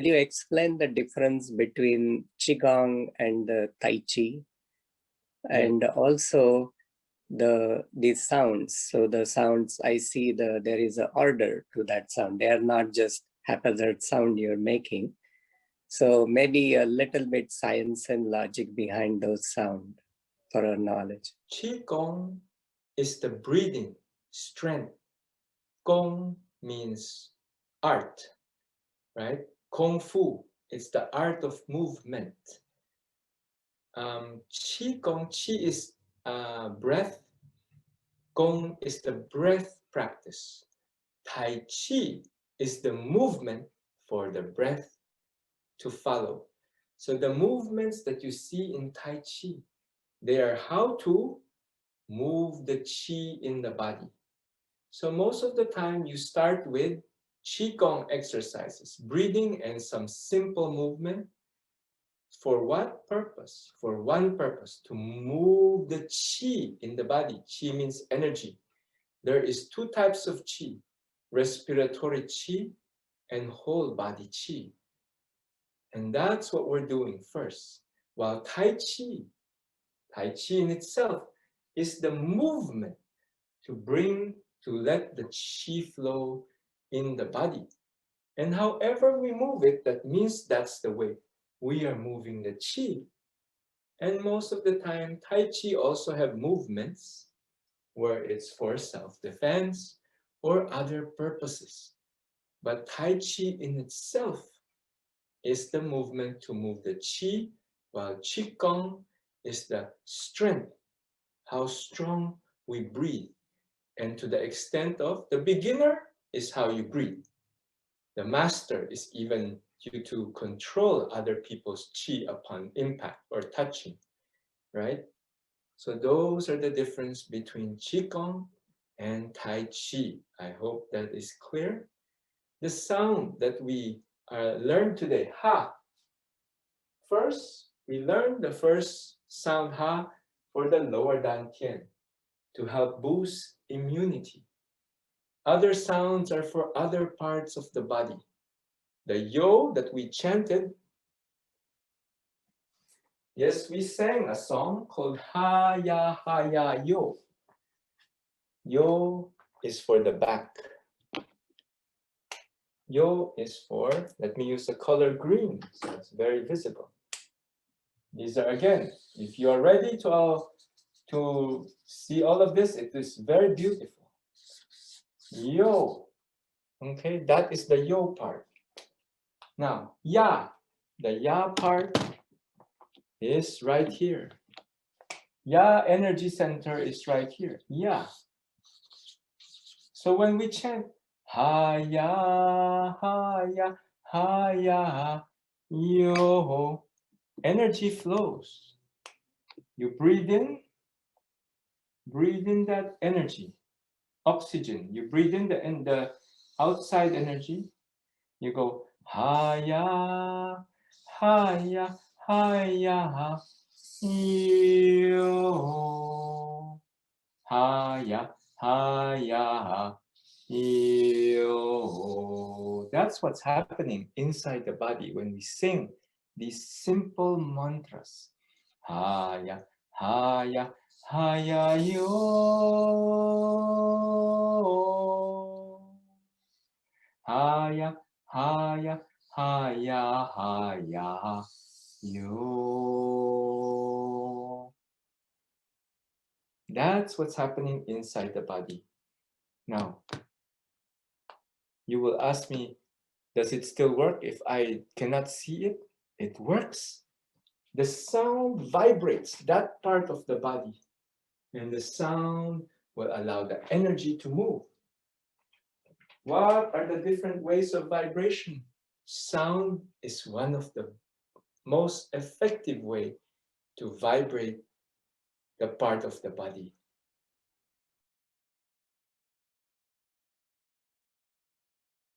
Could you explain the difference between Qigong and the Tai Chi? And also these sounds. So the sounds, I see there is an order to that sound. They are not just haphazard sound you're making. So maybe a little bit science and logic behind those sounds for our knowledge. Qigong is the breathing, strength. Gong means art, right? Kung Fu, it's the art of movement. Qigong, Qi is breath. Gong is the breath practice. Tai Chi is the movement for the breath to follow. So the movements that you see in Tai Chi, they are how to move the Qi in the body. So most of the time you start with Qigong exercises, breathing and some simple movement. For what purpose? For one purpose, to move the Qi in the body. Qi means energy. There is two types of Qi, respiratory Qi and whole body Qi. And that's what we're doing first. While Tai Chi in itself is the movement to let the Qi flow in the body. And however we move it, that means that's the way we are moving the Qi. And most of the time, Tai Chi also have movements where it's for self-defense or other purposes. But Tai Chi in itself is the movement to move the Qi, while Qigong is the strength, how strong we breathe. And to the extent of the beginner is how you breathe. The master is even you to control other people's Qi upon impact or touching, right? So those are the difference between Qigong and Tai Chi. I hope that is clear. The sound that we learned today, ha. First, we learned the first sound, ha, for the lower dantian to help boost immunity. Other sounds are for other parts of the body. The yo that we chanted, yes, we sang a song called Ha Ya Yo. Yo is for the back. Yo is for, let me use the color green so it's very visible. These are, again, if you are ready to see all of this, it is very beautiful. Yo, okay, that is the yo part. Now, ya, the ya part is right here. Ya energy center is right here. Ya. So when we chant ha ya yo, energy flows. You breathe in that energy, oxygen. You breathe in the outside energy. You go ha ya yo, ha ya yo. That's what's happening inside the body when we sing these simple mantras. Ha ya yo. Ha ya yo. That's what's happening inside the body. Now, you will ask me, does it still work if I cannot see it? It works. The sound vibrates that part of the body, and the sound will allow the energy to move. What are the different ways of vibration? Sound is one of the most effective way to vibrate the part of the body.